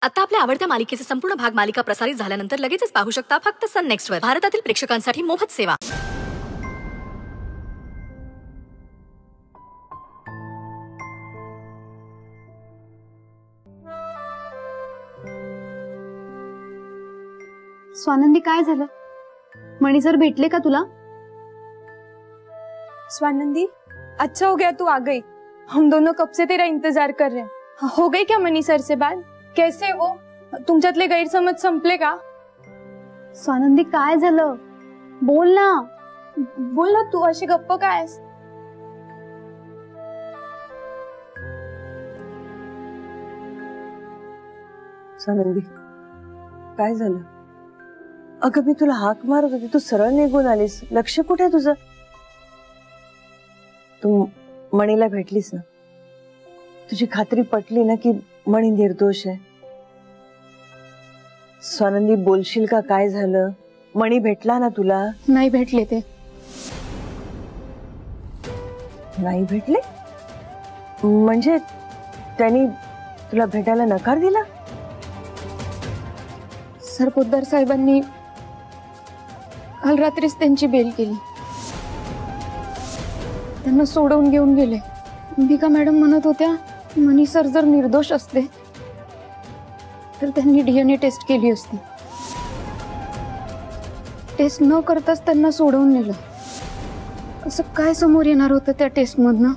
आता आपल्या आवडत्या मालिकेचे संपूर्ण भाग मालिका प्रसारित झाल्यानंतर लगेचच पाहू शकता फक्त सन नेक्स्ट वर. भारतातील प्रेक्षकांसाठी मोफत सेवा. स्वानंदी, काय झालं? मणि सर भेटले का तुला? स्वानंदी, अच्छा हो गया तू आ गई. हम दोनों कब से तेरा इंतजार कर रहे हैं. हो गई क्या मणि सर से बात? कैसे वो? तुमच्यातले गैरसमज संपले का? स्वानंदी, काय झालं? बोल ना. बोल ना, तू अशी गप्प काय आहेस? स्वानंदी, काय झालं? अगं मी तुला हाक मारत होती, तू सरळ निघून आलीस. लक्ष कुठे तुझं? तू मणीला भेटलीस ना? तुझी खात्री पटली ना की मणी निर्दोष आहे? स्वानंदी, बोलशील का काय झालं? मणी भेटला ना तुला? नाही भेटले ते. नाही भेटले म्हणजे त्यांनी तुला भेटायला नकार दिला? सर, पोद्दार साहेबांनी काल रात्रीच त्यांची बेल केली. त्यांना सोडवून घेऊन गेले. अंबिका मॅडम म्हणत होत्या मणी सर जर निर्दोष असते तर त्यांनी DNA टेस्ट केली असती. टेस्ट न करताच त्यांना सोडवून नेलं. असं काय समोर येणार होतं त्या टेस्ट मधनं?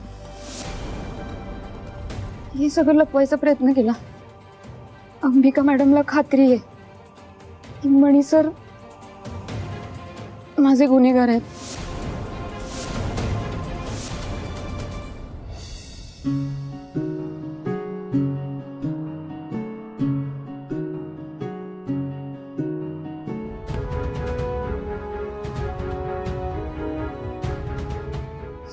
हे सगळं लपवायचा प्रयत्न केला. अंबिका मॅडमला खात्री आहे की मणी सर माझे गुन्हेगार आहेत.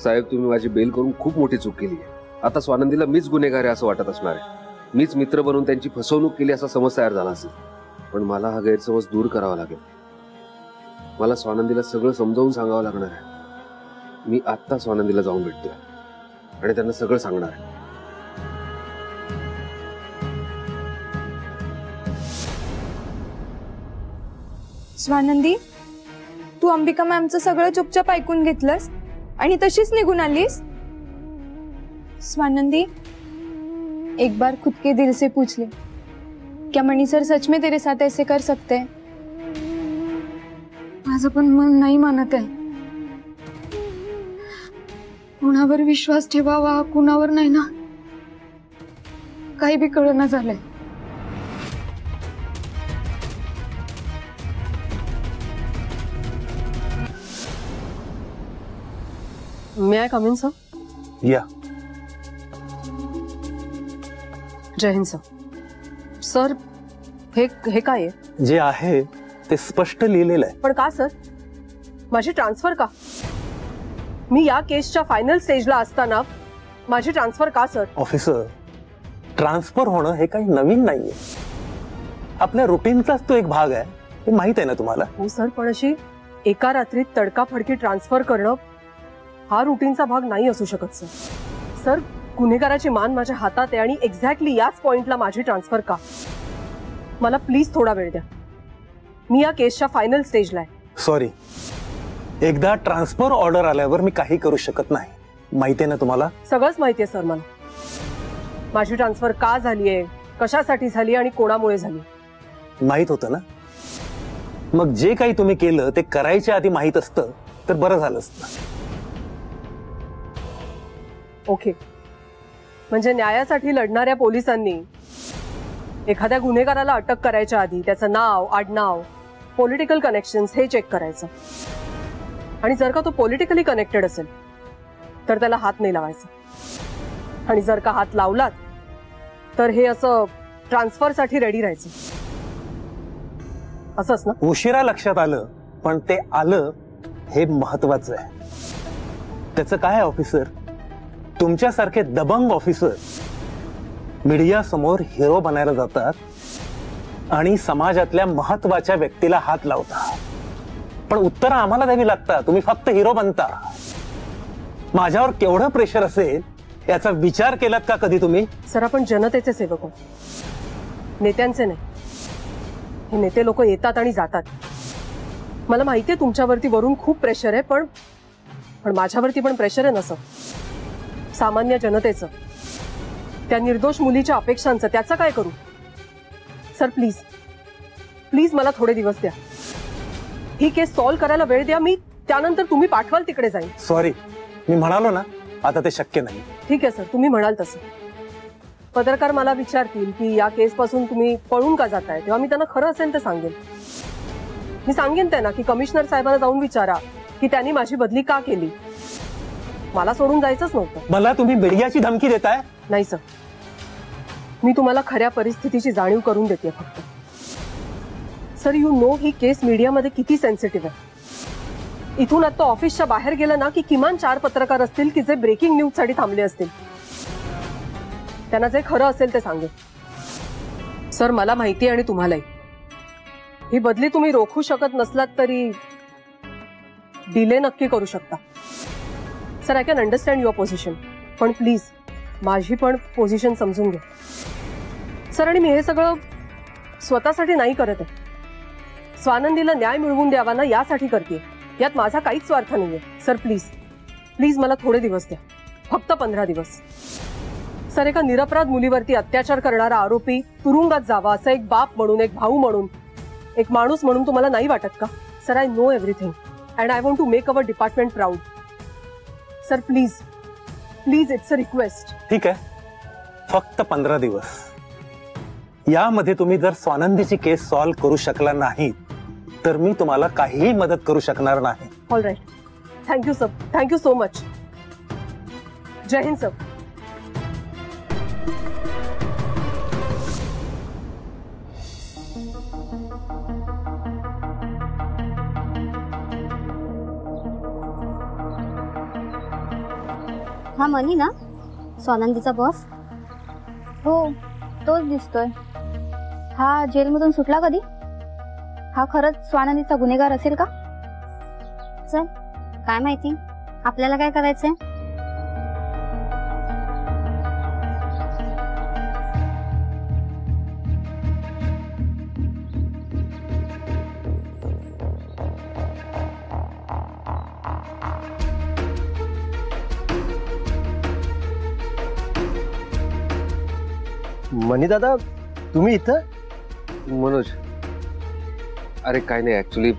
साहेब, तुम्ही माझी बेल करून खूप मोठी चूक केली आहे. आता स्वानंदीला मीच गुन्हेगार आहे असं वाटत असणार आहे. मीच मित्र बनवून त्यांची फसवणूक केली असा समज तयार झाला असेल. पण मला हा गैरसमज दूर करावा लागेल. मला स्वानंदीला सगळं समजावून सांगावं लागणार आहे. मी आत्ता स्वानंदीला जाऊन भेटतोय आणि त्यांना सगळं सांगणार आहे. स्वानंदी, तू अंबिका मॅमचं सगळं चुपचाप ऐकून घेतलंस आणि तशीच निघून आलीस? स्वानंदी, एक बार खुद के दिल से पूछ ले, क्या मणि सर सच में तेरे साथ ऐसे कर सकते हैं? माझं पण मन नाही मानत आहे. कुणावर विश्वास ठेवावा कुणावर नाही ना, काही बी कळना झालंय. May I come in, sir? Yeah. जय हिंद सर. सर, हे काय आहे? जे आहे ते स्पष्ट लिहिलेलं आहे. पण का सर? माझी ट्रान्सफर का? मी या केसच्या फायनल स्टेजला असताना माझी ट्रान्सफर का सर? ऑफिसर, ट्रान्सफर होणं हे काही नवीन नाहीये. आपल्या रुटीनचाच तो एक भाग आहे. हे माहित आहे ना तुम्हाला? हो सर, पण अशी एका रात्रीत तडकाफडकी ट्रान्सफर करणं हा रुटीनचा भाग नाही असू शकत सर. सर, गुन्हेगाराची मान माझ्या हातात आहे आणि एक्झॅक्टली याच पॉइंटला माझी ट्रान्सफर का? मला प्लीज थोडा वेळ द्या. मी या केसच्या फायनल स्टेजला आहे. सॉरी, एकदा ट्रान्सफर ऑर्डर आल्यावर मी काही करू शकत नाही. माहिती आहे ना तुम्हाला? सगळंच माहिती आहे सर मला. माझी ट्रान्सफर का झालीये, कशासाठी झाली आणि कोणामुळे झाली माहित होतं ना. मग जे काही तुम्ही केलं ते करायच्या आधी माहित असतं तर बरं झालं असतं. ओके, म्हणजे न्यायासाठी लढणाऱ्या पोलिसांनी एखाद्या गुन्हेगाराला अटक करायच्या आधी त्याचं नाव, आडनाव, पॉलिटिकल कनेक्शन्स हे चेक करायचं. आणि जर का तो पॉलिटिकली कनेक्टेड असेल तर त्याला हात नाही लावायचा. आणि जर का हात लावलात तर हे असं ट्रान्सफरसाठी रेडी राहायचं. असंच ना? उशिरा लक्षात आलं, पण ते आलं हे महत्वाचं आहे. त्याचं काय ऑफिसर, तुमच्यासारखे दबंग ऑफिसर मीडिया समोर हिरो बनायला जातात आणि समाजातल्या महत्वाच्या व्यक्तीला हात लावतात. पण उत्तर आम्हाला द्यावी लागतात. तुम्ही फक्त हिरो बनता. माझ्यावर केवढं प्रेशर असेल याचा विचार केलात का कधी तुम्ही? सर, आपण जनतेचे सेवक आहोत. नेत्यांचे नाही. हे नेते लोक येतात आणि जातात. मला माहितीये तुमच्यावरती वरून खूप प्रेशर आहे, पण माझ्यावरती पण प्रेशर आहे नसं. सामान्य जनतेचं, त्या निर्दोष मुलीच्या अपेक्षांचं, त्याचं काय करू? सर प्लीज प्लीज मला थोडे दिवस द्या. ही केस सॉल्व्ह करायला वेळ द्या. मी त्यानंतर तुम्ही पाठवाल तिकडे जाईन. सॉरी, मी म्हणालो ना आता ते शक्य नाही. ठीक आहे सर, तुम्ही म्हणाल तसं. पत्रकार मला विचारतील की या केस पासून तुम्ही पळून का जाताय, तेव्हा मी त्यांना खरं असेल ते सांगेन. मी सांगेन त्यांना की कमिशनर साहेबांना जाऊन विचारा की त्यांनी माझी बदली का केली. मला सोडून जायचंच नव्हतं. मला तुम्ही मीडियाची धमकी देताय? नाही सर, मी तुम्हाला खऱ्या परिस्थितीची जाणीव करून देते फक्त. सर यू नो ही केस मीडियामध्ये किती सेन्सिटिव्ह आहे. इथून आता ऑफिसच्या बाहेर गेलं ना की किमान 4 पत्रकार असतील की जे ब्रेकिंग न्यूज साठी थांबले असतील. त्यांना जे खरं असेल ते सांगेन. सर मला माहिती आहे आणि तुम्हालाही, ही बदली तुम्ही रोखू शकत नसलात तरी डिले नक्की करू शकता. Sir I can understand your position, पण प्लीज माझी पण पोझिशन समजून घ्या. सर आणि मी हे सगळं स्वतःसाठी नाही करत आहे. स्वानंदीला न्याय मिळवून द्यावा ना यासाठी करते. यात माझा काहीच स्वार्थ नाहीये. सर प्लीज प्लीज मला थोडे दिवस द्या, फक्त 15 दिवस. सर एका निरपराध मुलीवरती अत्याचार करणारा आरोपी तुरुंगात जावा असं एक बाप म्हणून, एक भाऊ म्हणून, एक माणूस म्हणून तुम्हाला नाही वाटत का? Sir I know everything and I want to make our department proud. Sir please please it's a request. ठीक आहे, फक्त 15 दिवस. यामध्ये तुम्ही जर स्वानंदीची केस सॉल्व्ह करू शकला नाही तर मी तुम्हाला काहीही मदत करू शकणार नाही. All right, thank you sir, thank you so much. जय हिंद सर. हा मनी ना, स्वानंदीचा बॉस? हो, तोच दिसतोय. हा जेलमधून सुटला कधी? हा खरंच स्वानंदीचा गुन्हेगार असेल का? चल, काय माहिती, आपल्याला काय करायचंय? मनी दादा, तुम्ही इथं? मनोज, अरे काय नाही, ऍक्च्युली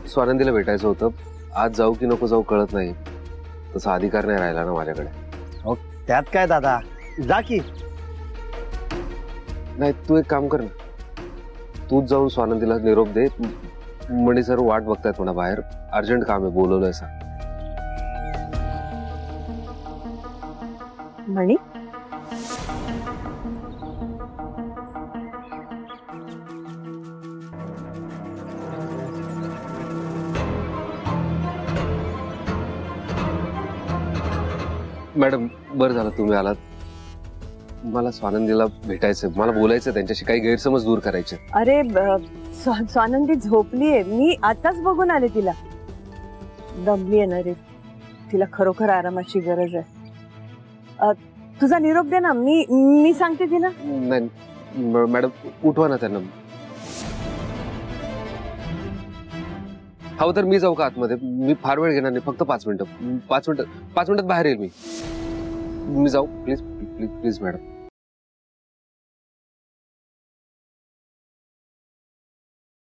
स्वानंदीला भेटायचं होतं. आज जाऊ की नको जाऊ कळत नाही. तसा अधिकार नाही राहिला ना माझ्याकडे. अहो, त्यात काय दादा, जा की. नाही, तू एक काम कर ना, तूच जाऊन स्वानंदीला निरोप दे. मणी सर वाट बघतायत म्हणा बाहेर, अर्जंट काम आहे, बोलवलंय सर. मणी, मॅडम बरं झालं तुम्ही आलात. मला स्वानंदीला भेटायचं, मला बोलायचं त्यांच्याशी, काही गैरसमज दूर करायचे. अरे स्वानंदी झोपलीये, मी आताच बघून आले तिला. दमली आहे ना रे, तिला खरोखर आरामाची गरज आहे. तुझा निरोप दे ना, मी सांगते तिला. नाही मॅडम, उठवा ना त्यांना. हवं तर मी जाऊ का आतमध्ये? मी फार वेळ घेणार नाही, फक्त 5 मिनिटं. 5 मिनिटात बाहेर येईल मी. जाऊ प्लीज प्लीज प्लीज मॅडम.